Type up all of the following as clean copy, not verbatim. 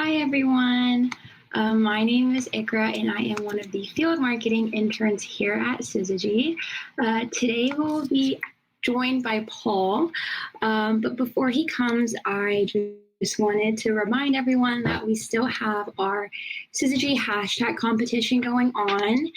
Hi, everyone. My name is Ikra, and I am one of the field marketing interns here at Sizigi. Today, we'll be joined by Paul. But before he comes, I just wanted to remind everyone that we still have our Sizigi hashtag competition going on.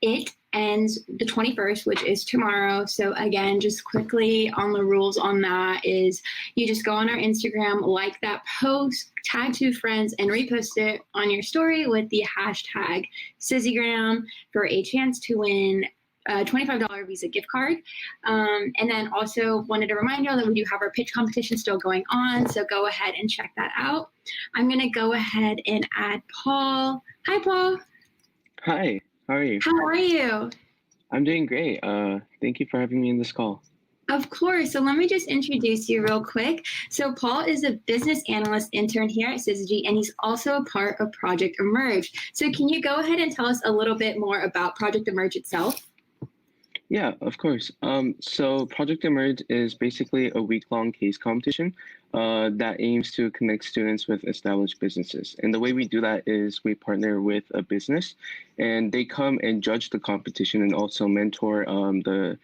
It ends the 21st, which is tomorrow. So again, just quickly on the rules on that is you just go on our Instagram, like that post, tag 2 friends, and repost it on your story with the hashtag Sizigram for a chance to win a $25 Visa gift card. And then also wanted to remind y'all that we do have our pitch competition still going on. So go ahead and check that out. I'm going to go ahead and add Paul. Hi, Paul. Hi, how are you? How are you? I'm doing great. Thank you for having me in this call. Of course. So let me just introduce you real quick. So Paul is a business analyst intern here at Sizigi, and he's also a part of Project Emerge. So can you go ahead and tell us a little bit more about Project Emerge itself? Yeah, of course. So Project Emerge is basically a week-long case competition that aims to connect students with established businesses. And the way we do that is we partner with a business, and they come and judge the competition and also mentor the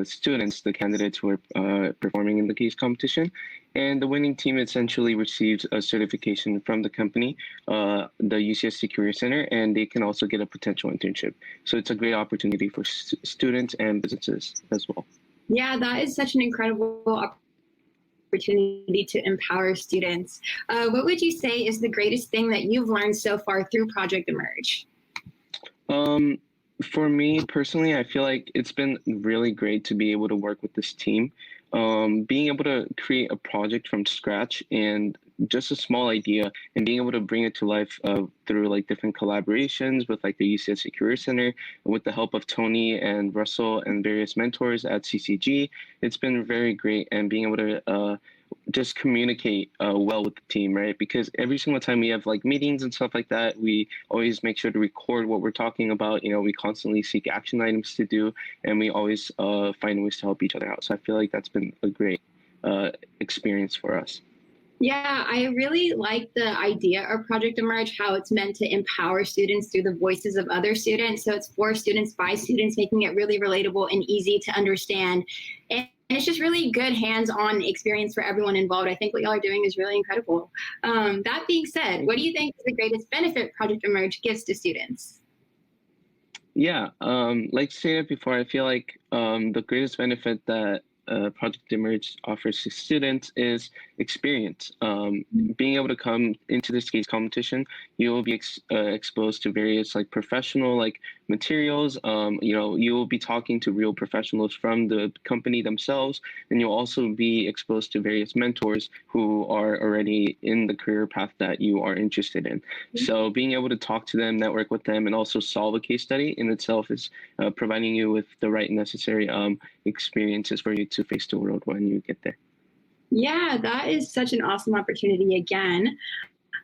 students, the candidates who are performing in the case competition. And the winning team essentially receives a certification from the company, the UCSC Career Center, and they can also get a potential internship. So it's a great opportunity for students and businesses as well. Yeah, that is such an incredible opportunity to empower students. What would you say is the greatest thing that you've learned so far through Project Emerge? For me personally, I feel like it's been really great to be able to work with this team. Being able to create a project from scratch and just a small idea and being able to bring it to life through like different collaborations with like the UCSC Career Center, with the help of Tony and Russell and various mentors at CCG. It's been very great, and being able to just communicate well with the team, right? Because every single time we have like meetings and stuff like that, we always make sure to record what we're talking about. You know, we constantly seek action items to do, and we always find ways to help each other out. So I feel like that's been a great experience for us. Yeah, I really like the idea of Project Emerge, how it's meant to empower students through the voices of other students. So it's for students, by students, making it really relatable and easy to understand. And it's just really good hands-on experience for everyone involved. I think what y'all are doing is really incredible. That being said, what do you think is the greatest benefit Project Emerge gives to students? Yeah, like stated before, I feel like the greatest benefit that Project Emerge offers to students is experience. Being able to come into this case competition, you will be exposed to various like professional like materials. You will be talking to real professionals from the company themselves, and you'll also be exposed to various mentors who are already in the career path that you are interested in. So being able to talk to them, network with them, and also solve a case study in itself is providing you with the right necessary experiences for you to face the world when you get there. Yeah, that is such an awesome opportunity again.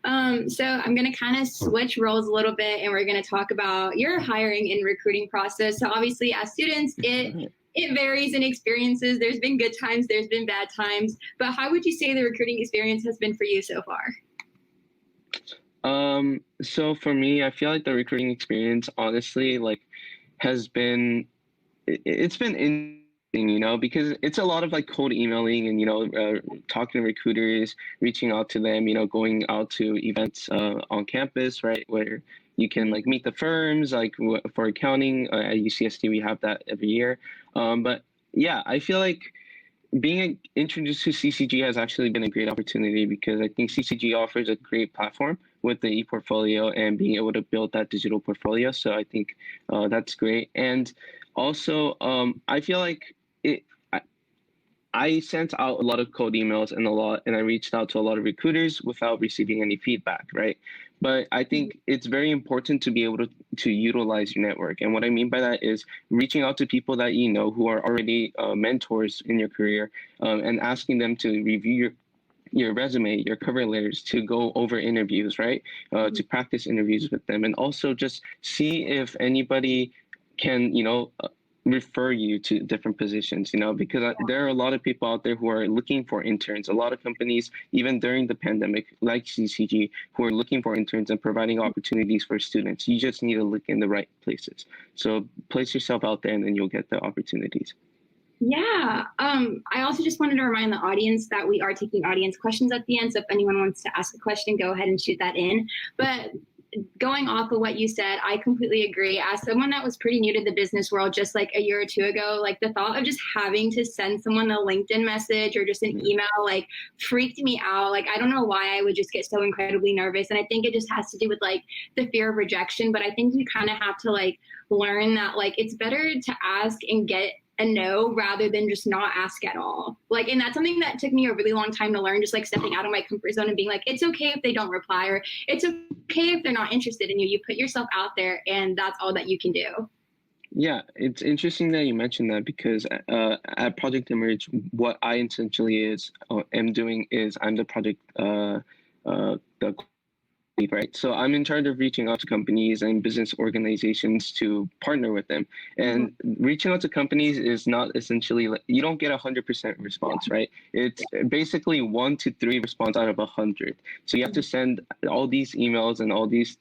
So I'm going to kind of switch roles a little bit, and we're going to talk about your hiring and recruiting process. So obviously as students, it varies in experiences. There's been good times, there's been bad times, but how would you say the recruiting experience has been for you so far? So for me, I feel like the recruiting experience, honestly, like has been, it's been interesting, you know, because it's a lot of like cold emailing and, talking to recruiters, reaching out to them, going out to events on campus, right, where you can like meet the firms, like for accounting at UCSD, we have that every year. But yeah, I feel like being introduced to CCG has actually been a great opportunity, because I think CCG offers a great platform with the e-portfolio and being able to build that digital portfolio. So I think that's great. And also, I feel like I sent out a lot of cold emails and I reached out to a lot of recruiters without receiving any feedback, right? But I think it's very important to be able to utilize your network. And what I mean by that is reaching out to people that you know who are already mentors in your career, and asking them to review your resume, your cover letters, to go over interviews, right? To practice interviews with them, and also just see if anybody can, refer you to different positions, because there are a lot of people out there who are looking for interns, a lot of companies, even during the pandemic, like CCG, who are looking for interns and providing opportunities for students. You just need to look in the right places. So place yourself out there and then you'll get the opportunities. Yeah. I also just wanted to remind the audience that we are taking audience questions at the end. So if anyone wants to ask a question, go ahead and shoot that in. But going off of what you said, I completely agree. As someone that was pretty new to the business world just like a year or two ago, like the thought of just having to send someone a LinkedIn message or just an email like freaked me out. Like I don't know why I would just get so incredibly nervous. And I think it just has to do with like the fear of rejection. But I think you kind of have to like learn that like it's better to ask and get a no rather than just not ask at all. Like, and that's something that took me a really long time to learn, just like stepping out of my comfort zone and being like, it's okay if they don't reply, or it's okay if they're not interested in you. You put yourself out there and that's all that you can do. Yeah, it's interesting that you mentioned that because at Project Emerge, what I essentially am doing is I'm the project the right? So I'm in charge of reaching out to companies and business organizations to partner with them. And reaching out to companies is not essentially like, you don't get 100% response, right? It's basically 1 to 3 response out of 100. So you have to send all these emails and all these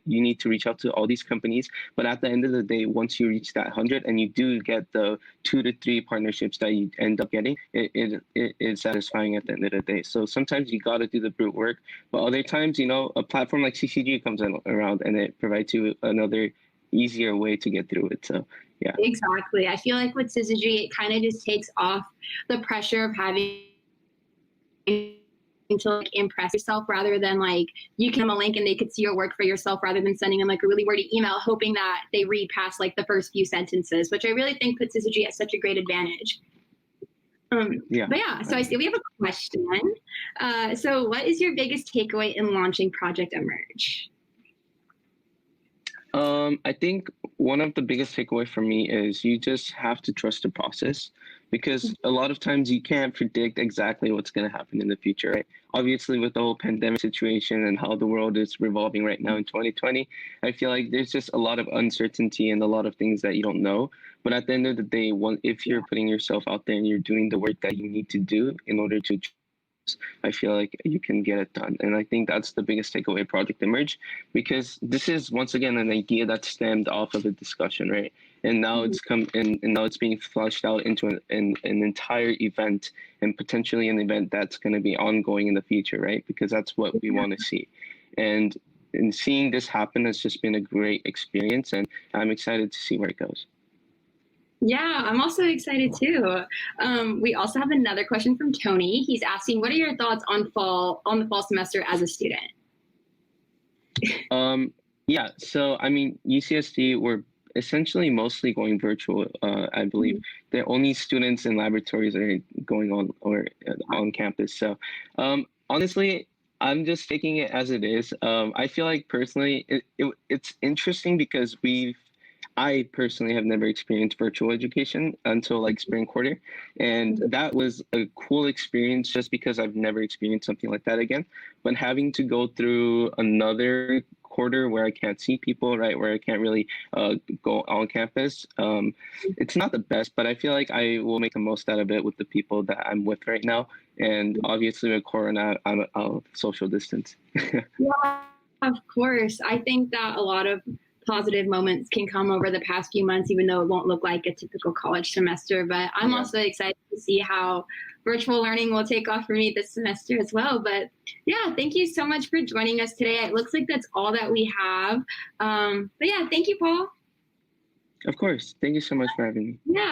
you need to reach out to all these companies, but at the end of the day, once you reach that 100 and you do get the 2 to 3 partnerships that you end up getting, it is satisfying at the end of the day. So sometimes you got to do the brute work, but other times, a platform like CCG comes around and it provides you another easier way to get through it. So yeah, exactly. I feel like with Sizigi, it kind of just takes off the pressure of having to like impress yourself rather than like you give them a link and they could see your work for yourself rather than sending them like a really wordy email hoping that they read past like the first few sentences, which I really think puts Sizigi at such a great advantage. But yeah, so I see we have a question. So what is your biggest takeaway in launching Project Emerge? I think one of the biggest takeaway for me is you just have to trust the process, because a lot of times you can't predict exactly what's going to happen in the future, right? Obviously, with the whole pandemic situation and how the world is revolving right now in 2020, I feel like there's just a lot of uncertainty and a lot of things that you don't know. But at the end of the day, if you're putting yourself out there and you're doing the work that you need to do in order to, I feel like you can get it done. And I think that's the biggest takeaway Project Emerge, because this is once again an idea that stemmed off of a discussion, right? And now it's come in, and now it's being flushed out into an entire event, and potentially an event that's going to be ongoing in the future, right? Because that's what we want to see. And seeing this happen has just been a great experience, and I'm excited to see where it goes. Yeah, I'm also excited too. We also have another question from Tony. He's asking, what are your thoughts on the fall semester as a student? Yeah, so I mean, UCSD, we're essentially mostly going virtual, I believe. The only students in laboratories are going on campus. So honestly, I'm just taking it as it is. I feel like personally, it's interesting because I personally have never experienced virtual education until like spring quarter. And that was a cool experience just because I've never experienced something like that again. But having to go through another quarter where I can't see people, right, where I can't really go on campus, it's not the best, but I feel like I will make the most out of it with the people that I'm with right now. And obviously with Corona, I'll social distance. Yeah, of course. I think that a lot of positive moments can come over the past few months, even though it won't look like a typical college semester. But I'm also excited to see how virtual learning will take off for me this semester as well. But yeah, thank you so much for joining us today. It looks like that's all that we have. But yeah, thank you, Paul. Of course. Thank you so much for having me. Yeah.